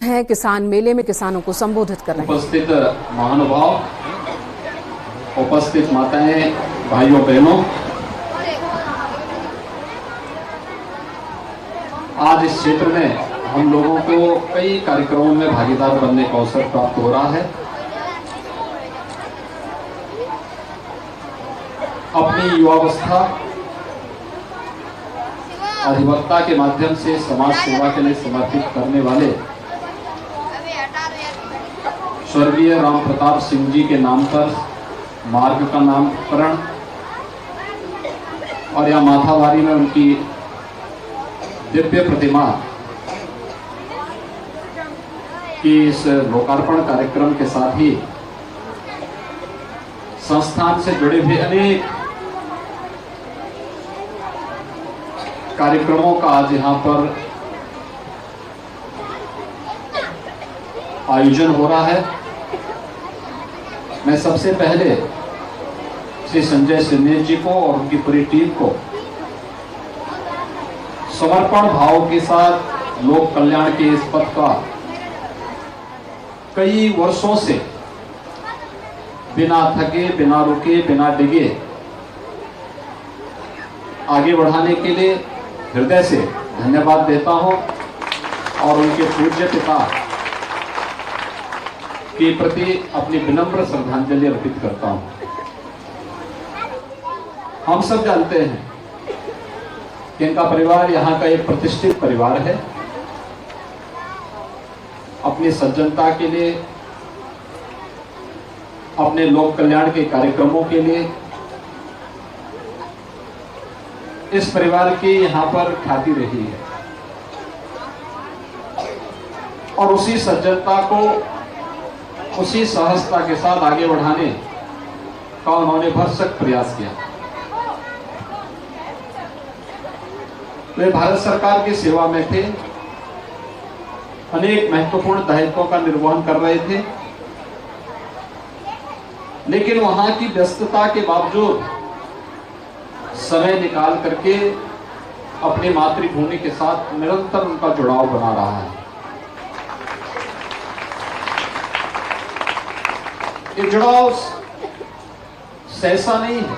है किसान मेले में किसानों को संबोधित कर रहे हैं। उपस्थित महानुभाव, उपस्थित माताएं, भाइयों बहनों, आज इस क्षेत्र में हम लोगों को कई कार्यक्रमों में भागीदार बनने का अवसर प्राप्त हो रहा है। अपनी युवावस्था अधिवक्ता के माध्यम से समाज सेवा के लिए समर्पित करने वाले स्वर्गीय राम प्रताप सिंह जी के नाम पर मार्ग का नामकरण और यह माथावारी में उनकी दिव्य प्रतिमा की इस लोकार्पण कार्यक्रम के साथ ही संस्थान से जुड़े हुए अनेक कार्यक्रमों का आज यहां पर आयोजन हो रहा है। मैं सबसे पहले श्री संजय सिन्हा जी को और उनकी पूरी टीम को समर्पण भाव के साथ लोक कल्याण के इस पथ का कई वर्षों से बिना थके, बिना रुके, बिना डिगे आगे बढ़ाने के लिए हृदय से धन्यवाद देता हूं और उनके पूज्य पिता के प्रति अपनी विनम्र श्रद्धांजलि अर्पित करता हूं। हम सब जानते हैं कि इनका परिवार यहां का एक प्रतिष्ठित परिवार है। अपनी सज्जनता के लिए, अपने लोक कल्याण के कार्यक्रमों के लिए इस परिवार की यहां पर ख्याति रही है और उसी सज्जनता को उसी सहजता के साथ आगे बढ़ाने का उन्होंने भरसक प्रयास किया। वे भारत सरकार की सेवा में थे, अनेक महत्वपूर्ण दायित्वों का निर्वहन कर रहे थे, लेकिन वहां की व्यस्तता के बावजूद समय निकाल करके अपनी मातृभूमि के साथ निरंतर उनका जुड़ाव बना रहा है। ये जुड़ाव सहसा नहीं है,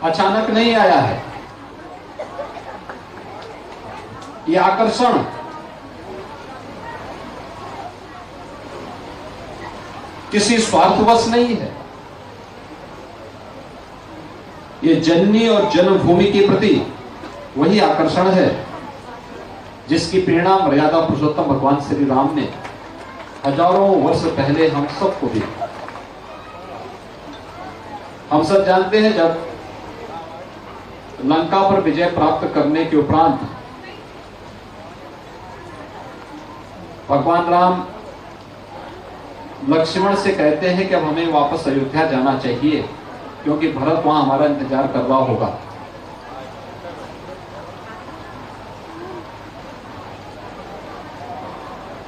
अचानक नहीं आया है। ये आकर्षण किसी स्वार्थवश नहीं है। ये जननी और जन्मभूमि के प्रति वही आकर्षण है जिसकी प्रेरणा मर्यादा पुरुषोत्तम भगवान श्री राम ने हजारों वर्ष पहले हम सबको दी। हम सब जानते हैं, जब लंका पर विजय प्राप्त करने के उपरांत भगवान राम लक्ष्मण से कहते हैं कि अब हमें वापस अयोध्या जाना चाहिए क्योंकि भरत वहां हमारा इंतजार कर रहा होगा।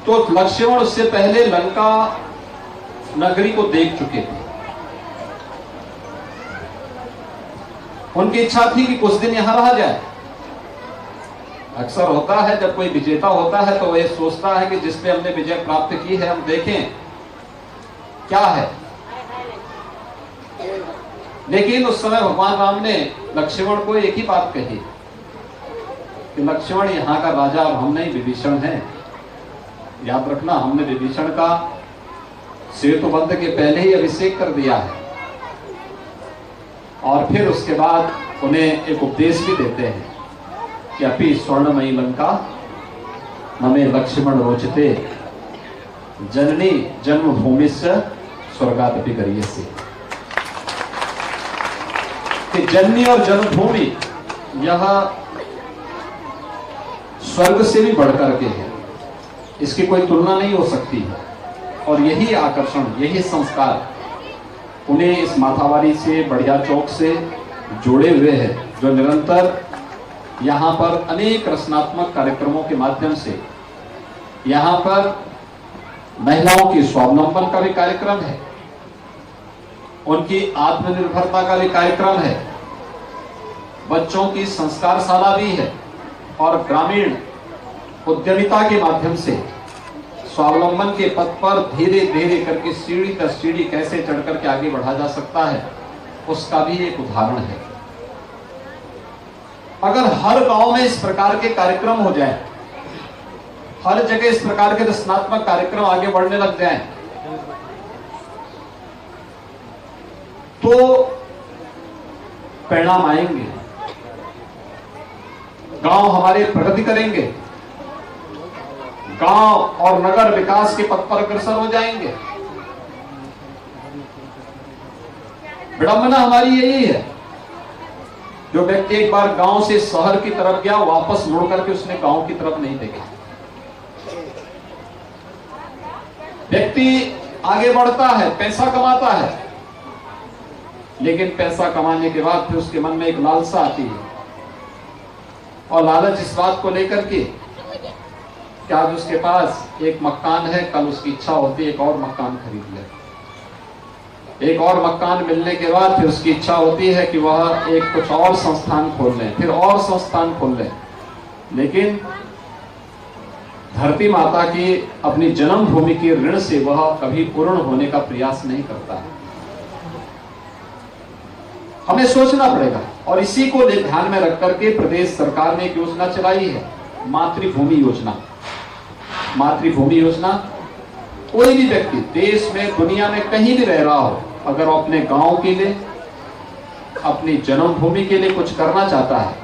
तो लक्ष्मण उससे पहले लंका नगरी को देख चुके थे। उनकी इच्छा थी कि कुछ दिन यहां रहा जाए। अक्सर होता है जब कोई विजेता होता है तो वह सोचता है कि जिस पे हमने विजय प्राप्त की है हम देखें क्या है। लेकिन उस समय भगवान राम ने लक्ष्मण को एक ही बात कही कि लक्ष्मण, यहां का राजा अब हम नहीं, विभीषण है। याद रखना, हमने विभीषण का सेतुबंध के पहले ही अभिषेक कर दिया है। और फिर उसके बाद उन्हें एक उपदेश भी देते हैं कि अपि स्वर्णमयी लंका नमे लक्ष्मण रोचते जननी जन्मभूमि से स्वर्गादपि गरीयसे। कि जननी और जन्मभूमि यह स्वर्ग से भी बढ़कर के है, इसकी कोई तुलना नहीं हो सकती है। और यही आकर्षण, यही संस्कार उन्हें इस माथावारी से, बढ़िया चौक से जोड़े हुए हैं, जो निरंतर यहाँ पर अनेक रचनात्मक कार्यक्रमों के माध्यम से यहाँ पर महिलाओं की स्वावलंबन का भी कार्यक्रम है, उनकी आत्मनिर्भरता का भी कार्यक्रम है, बच्चों की संस्कारशाला भी है और ग्रामीण उद्यमिता के माध्यम से स्वावलंबन के पथ पर धीरे धीरे करके सीढ़ी दर सीढ़ी कैसे चढ़ करके आगे बढ़ा जा सकता है, उसका भी एक उदाहरण है। अगर हर गांव में इस प्रकार के कार्यक्रम हो जाए, हर जगह इस प्रकार के रचनात्मक कार्यक्रम आगे बढ़ने लग जाएं, तो परिणाम आएंगे। गांव हमारे प्रगति करेंगे, गांव और नगर विकास के पथ पर अग्रसर हो जाएंगे। विडंबना हमारी यही है, जो व्यक्ति एक बार गांव से शहर की तरफ गया, वापस मुड़ करके उसने गांव की तरफ नहीं देखा। व्यक्ति आगे बढ़ता है, पैसा कमाता है, लेकिन पैसा कमाने के बाद फिर उसके मन में एक लालसा आती है, और लालच इस बात को लेकर के कि आज उसके पास एक मकान है, कल उसकी इच्छा होती है एक और मकान खरीद ले। एक और मकान मिलने के बाद फिर उसकी इच्छा होती है कि वह एक कुछ और संस्थान खोल लें, फिर और संस्थान खोल लें। लेकिन धरती माता की अपनी जन्मभूमि के ऋण से वह कभी पूर्ण होने का प्रयास नहीं करता है। हमें सोचना पड़ेगा, और इसी को ध्यान में रख करके प्रदेश सरकार ने एक योजना चलाई है, मातृभूमि योजना। मातृभूमि योजना, कोई भी व्यक्ति देश में दुनिया में कहीं भी रह रहा हो, अगर वो अपने गांव के लिए, अपनी जन्मभूमि के लिए कुछ करना चाहता है,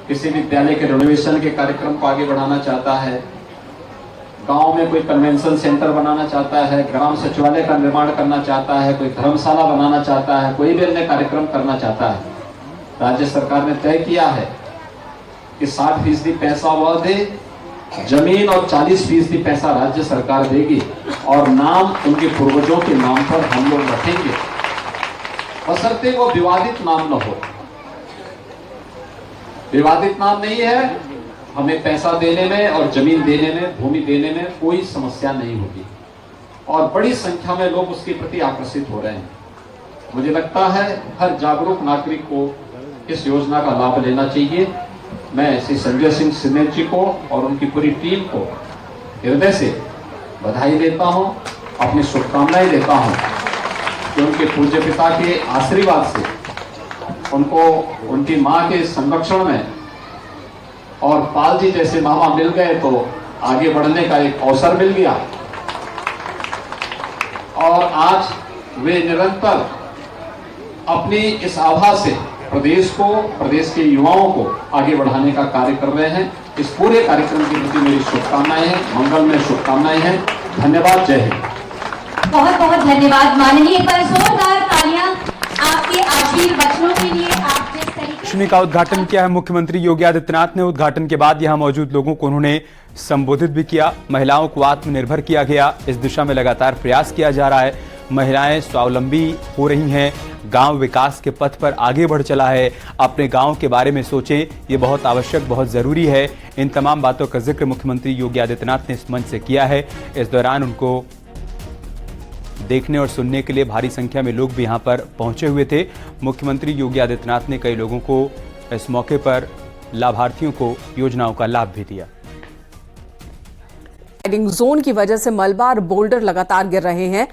किसी विद्यालय के रेनोवेशन के कार्यक्रम को आगे बढ़ाना चाहता है, गांव में कोई कन्वेंशन सेंटर बनाना चाहता है, ग्राम सचिवालय का निर्माण करना चाहता है, कोई धर्मशाला बनाना चाहता है, कोई भी अन्य कार्यक्रम करना चाहता है, राज्य सरकार ने तय किया है कि 60% पैसा वह दे, जमीन और 40% पैसा राज्य सरकार देगी, और नाम उनके पूर्वजों के नाम पर हम लोग रखेंगे, बशर्ते वो विवादित नाम न हो। विवादित नाम नहीं है, हमें पैसा देने में और जमीन देने में, भूमि देने में कोई समस्या नहीं होगी, और बड़ी संख्या में लोग उसके प्रति आकर्षित हो रहे हैं। मुझे लगता है हर जागरूक नागरिक को इस योजना का लाभ लेना चाहिए। मैं श्री संजय सिंह सिन्नेर जी को और उनकी पूरी टीम को हृदय से बधाई देता हूं, अपनी शुभकामनाएं देता हूं कि उनके पूज्य पिता के आशीर्वाद से उनको उनकी मां के संरक्षण में और पाल जी जैसे मामा मिल गए तो आगे बढ़ने का एक अवसर मिल गया, और आज वे निरंतर अपनी इस आभा से प्रदेश को, प्रदेश के युवाओं को आगे बढ़ाने का कार्य कर रहे हैं। इस पूरे कार्यक्रम के प्रति मेरी शुभकामनाएं हैं, मंगलमय शुभकामनाएं हैं। धन्यवाद, जय हिंद। बहुत बहुत धन्यवाद माननीय। पर जोरदार तालियां आपके आशीर्वचनों के लिए। आप जिस तरीके प्रदर्शनी का उद्घाटन किया है मुख्यमंत्री योगी आदित्यनाथ ने। उद्घाटन के बाद यहां मौजूद लोगों को उन्होंने संबोधित भी किया। महिलाओं को आत्मनिर्भर किया गया, इस दिशा में लगातार प्रयास किया जा रहा है। महिलाएं स्वावलंबी हो रही हैं, गांव विकास के पथ पर आगे बढ़ चला है। अपने गांव के बारे में सोचें, ये बहुत आवश्यक, बहुत जरूरी है। इन तमाम बातों का जिक्र मुख्यमंत्री योगी आदित्यनाथ ने इस मंच से किया है। इस दौरान उनको देखने और सुनने के लिए भारी संख्या में लोग भी यहां पर पहुंचे हुए थे। मुख्यमंत्री योगी आदित्यनाथ ने कई लोगों को इस मौके पर, लाभार्थियों को योजनाओं का लाभ भी दिया। स्लाइडिंग जोन की वजह से मलबा और बोल्डर लगातार गिर रहे हैं,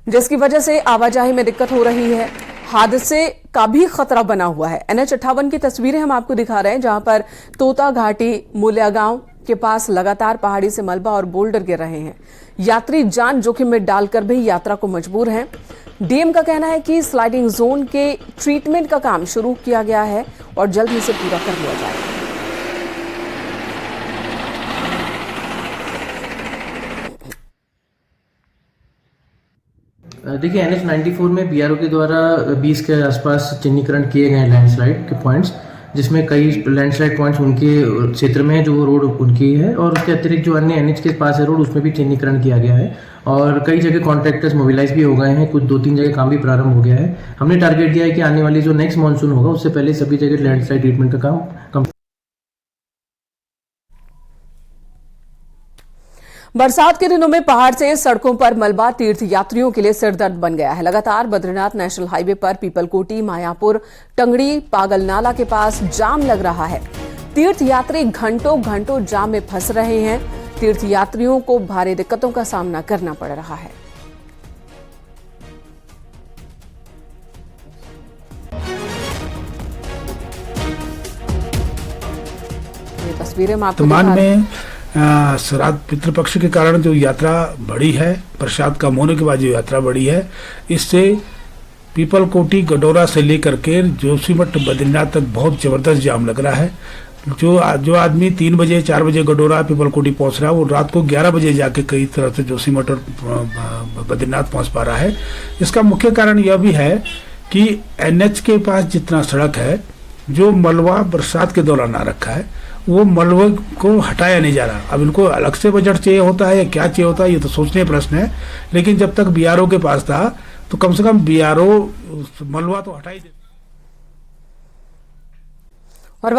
जिसकी वजह से आवाजाही में दिक्कत हो रही है। हादसे का भी खतरा बना हुआ है। NH 58 की तस्वीरें हम आपको दिखा रहे हैं, जहां पर तोता घाटी मुलिया गांव के पास लगातार पहाड़ी से मलबा और बोल्डर गिर रहे हैं। यात्री जान जोखिम में डालकर भी यात्रा को मजबूर हैं। डीएम का कहना है कि स्लाइडिंग जोन के ट्रीटमेंट का काम शुरू किया गया है और जल्द ही इसे पूरा कर लिया जाएगा। देखिए NH 94 में BRO के द्वारा 20 के आसपास चिन्हीकरण किए गए लैंडस्लाइड के पॉइंट्स, जिसमें कई लैंडस्लाइड पॉइंट्स उनके क्षेत्र में है, जो रोड उनकी है, और उसके अतिरिक्त जो अन्य NH के पास है रोड, उसमें भी चिन्हीकरण किया गया है। और कई जगह कॉन्ट्रैक्टर्स मोबिलाइज भी हो गए हैं, कुछ 2-3 जगह काम भी प्रारंभ हो गया है। हमने टारगेट दिया है कि आने वाली जो नेक्स्ट मानसून होगा उससे पहले सभी जगह लैंडस्लाइड ट्रीटमेंट का काम बरसात के दिनों में पहाड़ से सड़कों पर मलबा तीर्थ यात्रियों के लिए सिरदर्द बन गया है। लगातार बद्रीनाथ नेशनल हाईवे पर पीपलकोटी, मायापुर, टंगड़ी, पागलनाला के पास जाम लग रहा है। तीर्थ यात्री घंटों घंटों जाम में फंस रहे हैं। तीर्थ यात्रियों को भारी दिक्कतों का सामना करना पड़ रहा है। ये तस्वीरें हम आपको वर्तमान दिखा रहे हैं। में श्राद्ध पितृपक्ष के कारण जो यात्रा बढ़ी है, प्रसाद कम होने के बाद जो यात्रा बढ़ी है, इससे पीपलकोटी गडोरा से लेकर के जोशीमठ बद्रीनाथ तक बहुत जबरदस्त जाम लग रहा है। जो आदमी 3 बजे 4 बजे गडोरा पीपलकोटी पहुंच रहा है, वो रात को 11 बजे जाके कई तरह से जोशीमठ और बद्रीनाथ पहुंच पा रहा है। इसका मुख्य कारण यह भी है कि NH के पास जितना सड़क है, जो मलबा बरसात के दौरान आ रखा है, वो मलबे को हटाया नहीं जा रहा। अब इनको अलग से बजट चाहिए होता है या क्या चाहिए होता है, ये तो सोचने प्रश्न है। लेकिन जब तक BRO के पास था तो कम से कम BRO मलबा तो हटा ही देता। और